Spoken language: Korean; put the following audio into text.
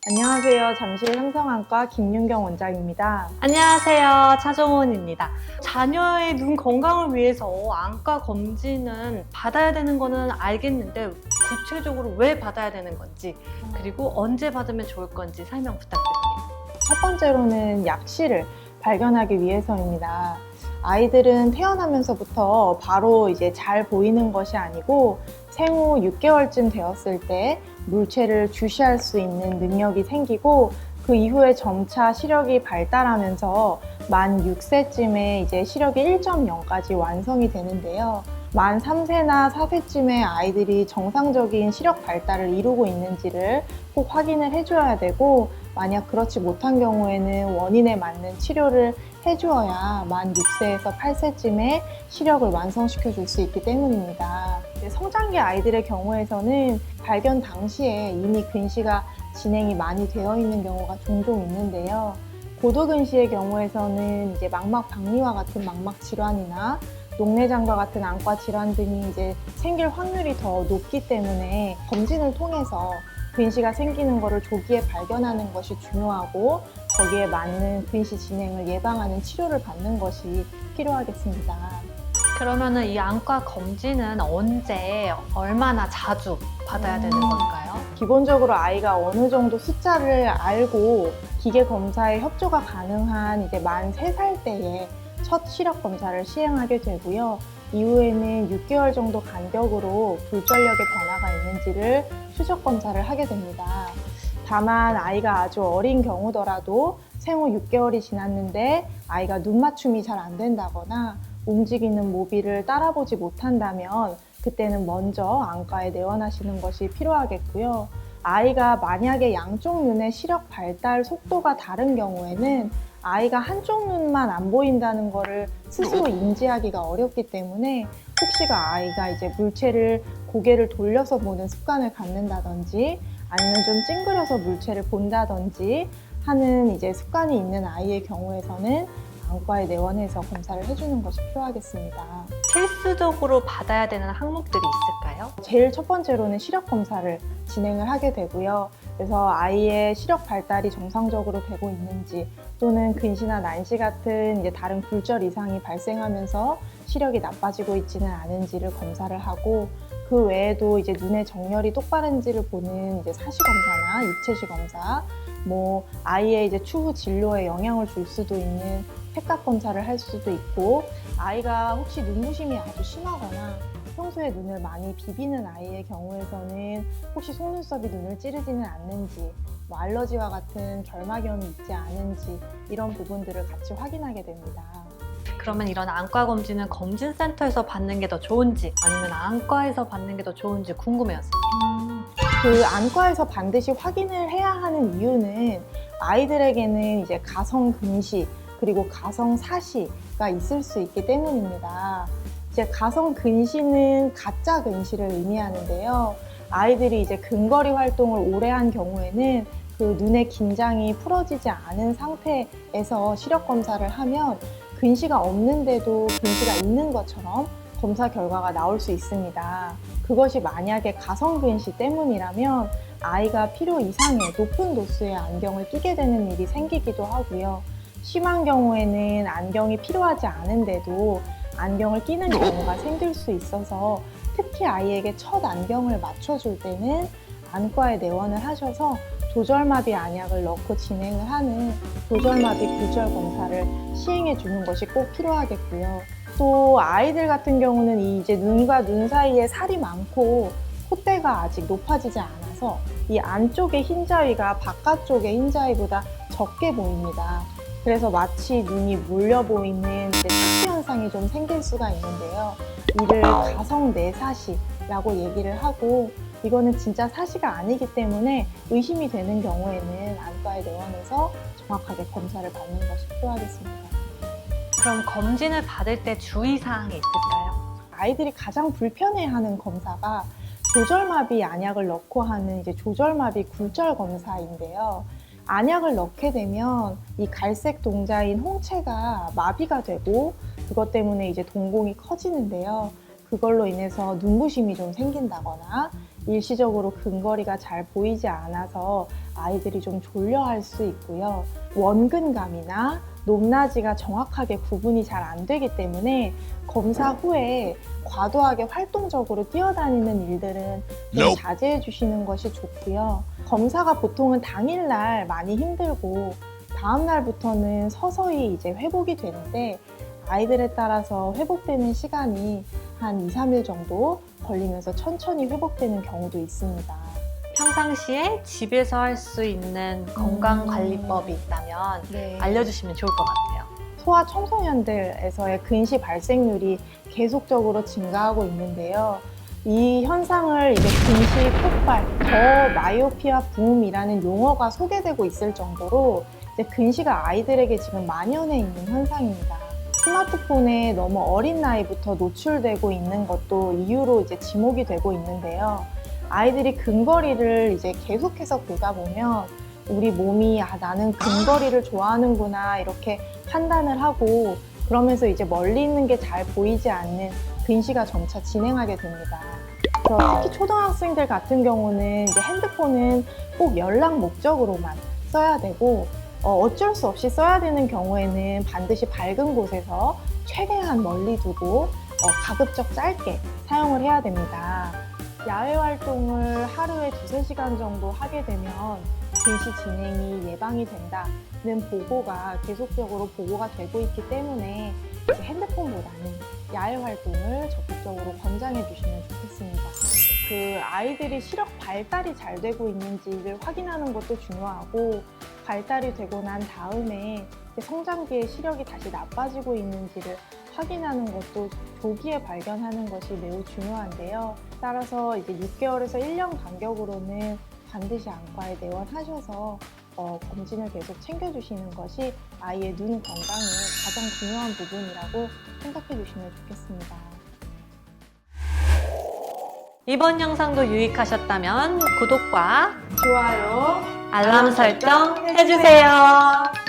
안녕하세요. 잠실 삼성안과 김윤경 원장입니다. 안녕하세요. 차정원입니다. 자녀의 눈 건강을 위해서 안과 검진은 받아야 되는 거는 알겠는데 구체적으로 왜 받아야 되는 건지 그리고 언제 받으면 좋을 건지 설명 부탁드립니다. 첫 번째로는 약실을 발견하기 위해서입니다. 아이들은 태어나면서부터 바로 이제 잘 보이는 것이 아니고 생후 6개월쯤 되었을 때 물체를 주시할 수 있는 능력이 생기고 그 이후에 점차 시력이 발달하면서 만 6세쯤에 이제 시력이 1.0까지 완성이 되는데요. 만 3세나 4세쯤에 아이들이 정상적인 시력 발달을 이루고 있는지를 꼭 확인을 해줘야 되고, 만약 그렇지 못한 경우에는 원인에 맞는 치료를 해주어야 만 6세에서 8세쯤에 시력을 완성시켜 줄 수 있기 때문입니다. 성장기 아이들의 경우에서는 발견 당시에 이미 근시가 진행이 많이 되어 있는 경우가 종종 있는데요. 고도근시의 경우에서는 이제 망막 박리와 같은 망막 질환이나 녹내장과 같은 안과 질환 등이 이제 생길 확률이 더 높기 때문에 검진을 통해서 근시가 생기는 것을 조기에 발견하는 것이 중요하고, 거기에 맞는 근시 진행을 예방하는 치료를 받는 것이 필요하겠습니다. 그러면은 이 안과 검진은 언제, 얼마나 자주 받아야 되는 걸까요? 기본적으로 아이가 어느 정도 숫자를 알고 기계 검사에 협조가 가능한 이제 만 3살 때에 첫 시력 검사를 시행하게 되고요. 이후에는 6개월 정도 간격으로 불전력의 변화가 있는지를 추적 검사를 하게 됩니다. 다만 아이가 아주 어린 경우더라도 생후 6개월이 지났는데 아이가 눈 맞춤이 잘 안 된다거나 움직이는 모비를 따라보지 못한다면 그때는 먼저 안과에 내원하시는 것이 필요하겠고요. 아이가 만약에 양쪽 눈의 시력 발달 속도가 다른 경우에는 아이가 한쪽 눈만 안 보인다는 것을 스스로 인지하기가 어렵기 때문에, 혹시가 아이가 이제 물체를 고개를 돌려서 보는 습관을 갖는다든지 아니면 좀 찡그려서 물체를 본다든지 하는 이제 습관이 있는 아이의 경우에서는 안과에 내원해서 검사를 해주는 것이 필요하겠습니다. 필수적으로 받아야 되는 항목들이 있을까요? 제일 첫 번째로는 시력 검사를 진행을 하게 되고요. 그래서 아이의 시력 발달이 정상적으로 되고 있는지, 또는 근시나 난시 같은 이제 다른 굴절 이상이 발생하면서 시력이 나빠지고 있지는 않은지를 검사를 하고, 그 외에도 이제 눈의 정렬이 똑바른지를 보는 이제 사시 검사나 입체시 검사, 아이의 이제 추후 진로에 영향을 줄 수도 있는 색각 검사를 할 수도 있고, 아이가 혹시 눈부심이 아주 심하거나 평소에 눈을 많이 비비는 아이의 경우에서는 혹시 속눈썹이 눈을 찌르지는 않는지, 알러지와 같은 결막염이 있지 않은지, 이런 부분들을 같이 확인하게 됩니다. 그러면 이런 안과 검진은 검진센터에서 받는 게 더 좋은지 아니면 안과에서 받는 게 더 좋은지 궁금해였어요. 그 안과에서 반드시 확인을 해야 하는 이유는 아이들에게는 이제 가성 근시 그리고 가성 사시가 있을 수 있기 때문입니다. 이제 가성 근시는 가짜 근시를 의미하는데요. 아이들이 이제 근거리 활동을 오래 한 경우에는 그 눈의 긴장이 풀어지지 않은 상태에서 시력 검사를 하면 근시가 없는데도 근시가 있는 것처럼 검사 결과가 나올 수 있습니다. 그것이 만약에 가성 근시 때문이라면 아이가 필요 이상의 높은 도수의 안경을 끼게 되는 일이 생기기도 하고요. 심한 경우에는 안경이 필요하지 않은데도 안경을 끼는 경우가 생길 수 있어서, 특히 아이에게 첫 안경을 맞춰줄 때는 안과에 내원을 하셔서 조절마비 안약을 넣고 진행을 하는 조절마비 굴절 검사를 시행해 주는 것이 꼭 필요하겠고요. 또 아이들 같은 경우는 이제 눈과 눈 사이에 살이 많고 콧대가 아직 높아지지 않아서 이 안쪽의 흰자위가 바깥쪽의 흰자위보다 적게 보입니다. 그래서 마치 눈이 몰려 보이는 착시 현상이 좀 생길 수가 있는데요. 이를 가성 내사시라고 얘기를 하고, 이거는 진짜 사시가 아니기 때문에 의심이 되는 경우에는 안과에 내원해서 정확하게 검사를 받는 것이 필요하겠습니다. 그럼 검진을 받을 때 주의사항이 있을까요? 아이들이 가장 불편해하는 검사가 조절마비 안약을 넣고 하는 이제 조절마비 굴절 검사인데요. 안약을 넣게 되면 이 갈색 동자인 홍채가 마비가 되고, 그것 때문에 이제 동공이 커지는데요. 그걸로 인해서 눈부심이 좀 생긴다거나 일시적으로 근거리가 잘 보이지 않아서 아이들이 좀 졸려할 수 있고요. 원근감이나 높낮이가 정확하게 구분이 잘 안 되기 때문에 검사 후에 과도하게 활동적으로 뛰어다니는 일들은 좀 자제해 주시는 것이 좋고요. 검사가 보통은 당일날 많이 힘들고 다음 날부터는 서서히 이제 회복이 되는데 아이들에 따라서 회복되는 시간이 한 2, 3일 정도 걸리면서 천천히 회복되는 경우도 있습니다. 평상시에 집에서 할 수 있는 건강관리법이 있다면 네. 알려주시면 좋을 것 같아요. 소아 청소년들에서의 근시 발생률이 계속적으로 증가하고 있는데요. 이 현상을 이제 근시 폭발, 더 마이오피아 붐이라는 용어가 소개되고 있을 정도로 이제 근시가 아이들에게 지금 만연해 있는 현상입니다. 스마트폰에 너무 어린 나이부터 노출되고 있는 것도 이유로 이제 지목이 되고 있는데요. 아이들이 근거리를 이제 계속해서 보다 보면 우리 몸이 나는 근거리를 좋아하는구나 이렇게 판단을 하고 그러면서 이제 멀리 있는 게 잘 보이지 않는 근시가 점차 진행하게 됩니다. 그래서 특히 초등학생들 같은 경우는 이제 핸드폰은 꼭 연락 목적으로만 써야 되고 어쩔 수 없이 써야 되는 경우에는 반드시 밝은 곳에서 최대한 멀리 두고 가급적 짧게 사용을 해야 됩니다. 야외 활동을 하루에 2-3시간 정도 하게 되면 근시 진행이 예방이 된다는 보고가 계속적으로 보고가 되고 있기 때문에 이제 핸드폰보다는 야외 활동을 적극적으로 권장해 주시면 좋겠습니다. 그 아이들이 시력 발달이 잘 되고 있는지를 확인하는 것도 중요하고 발달이 되고 난 다음에 성장기에 시력이 다시 나빠지고 있는지를 확인하는 것도 조기에 발견하는 것이 매우 중요한데요. 따라서 이제 6개월에서 1년 간격으로는 반드시 안과에 내원하셔서 검진을 계속 챙겨주시는 것이 아이의 눈 건강에 가장 중요한 부분이라고 생각해 주시면 좋겠습니다. 이번 영상도 유익하셨다면 구독과 좋아요, 알람 설정 해주세요.